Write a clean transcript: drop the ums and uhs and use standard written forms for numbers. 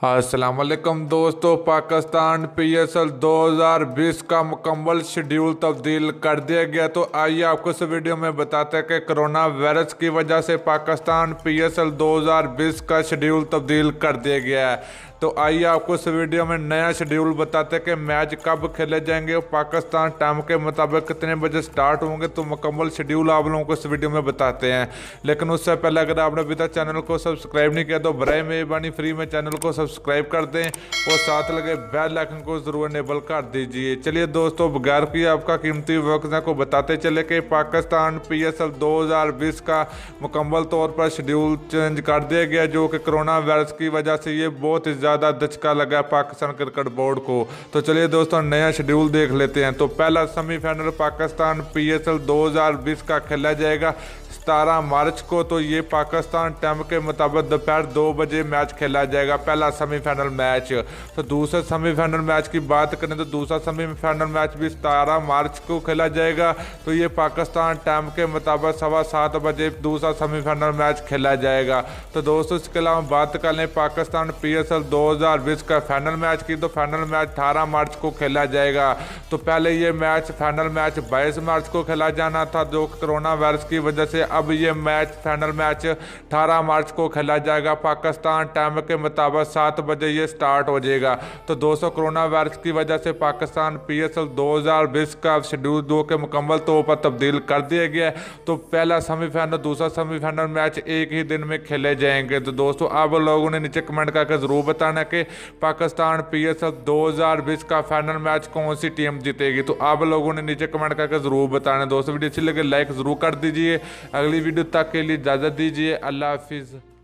अस्सलाम वालेकुम दोस्तों, पाकिस्तान पीएसएल 2020 का मुकम्मल शेड्यूल तब्दील कर दिया गया। तो आइए आपको इस वीडियो में बताते हैं कि कोरोना वायरस की वजह से पाकिस्तान पीएसएल 2020 का शेड्यूल तब्दील कर दिया गया है। तो आइए आपको इस वीडियो में नया शेड्यूल बताते हैं कि मैच कब खेले जाएंगे, पाकिस्तान टाइम के मुताबिक कितने बजे स्टार्ट होंगे। तो मुकम्मल शेड्यूल आप लोगों को इस वीडियो में बताते हैं। लेकिन उससे पहले अगर आपने अभी तक चैनल को सब्सक्राइब नहीं किया तो बराए मेहरबानी फ्री में चैनल को सब्सक्राइब कर दें और साथ लगे बेल आइकन को जरूर इनेबल कर दीजिए। चलिए दोस्तों, बगैर की आपका कीमती वक्त को बताते चले कि पाकिस्तान पीएसएल 2020 का मुकम्मल तौर पर शेड्यूल चेंज कर दिया गया, जो कि कोरोना वायरस की वजह से ये बहुत ही ज़्यादा धचका लगा पाकिस्तान क्रिकेट बोर्ड को। तो चलिए दोस्तों, नया शेड्यूल देख लेते हैं। तो पहला सेमीफाइनल पाकिस्तान पीएसएल 2020 का खेला जाएगा 17 मार्च को। तो ये पाकिस्तान टाइम के मुताबिक दोपहर 2 बजे मैच खेला जाएगा, पहला सेमीफाइनल मैच। तो दूसरे सेमीफाइनल मैच की बात करें तो दूसरा सेमीफाइनल मैच भी 17 मार्च को खेला जाएगा। तो ये पाकिस्तान टाइम के मुताबिक 7:15 बजे दूसरा सेमीफाइनल मैच खेला जाएगा। तो दोस्तों, इसके अलावा बात कर लें पाकिस्तान पीएसएल 2020 का फाइनल मैच की, तो फाइनल मैच 18 मार्च को खेला जाएगा। तो पहले ये मैच फाइनल मैच 22 मार्च को खेला जाना था, जो कोरोना वायरस की वजह से अब ये मैच फाइनल मैच 18 मार्च को खेला जाएगा। पाकिस्तान टाइम के मुताबिक 7 बजे ये स्टार्ट हो जाएगा। तो दोस्तों, कोरोना वायरस की वजह से पाकिस्तान पीएसएल 2020 का शेड्यूल जो कि मुकम्मल तौर पर तब्दील कर दिया गया है। तो पहला सेमीफाइनल दूसरा सेमीफाइनल मैच एक ही दिन में खेले जाएंगे। तो दोस्तों, आप लोगों ने नीचे कमेंट करके ज़रूर बताना कि पाकिस्तान पीएसएल 2020 का फाइनल मैच कौन सी टीम जीतेगी। तो आप लोगों ने नीचे कमेंट करके ज़रूर बताना। दोस्तों, वीडियो अच्छी लगे लाइक ज़रूर कर दीजिए। अगली वीडियो तक के लिए इजाज़त दीजिए। अल्लाह हाफिज़।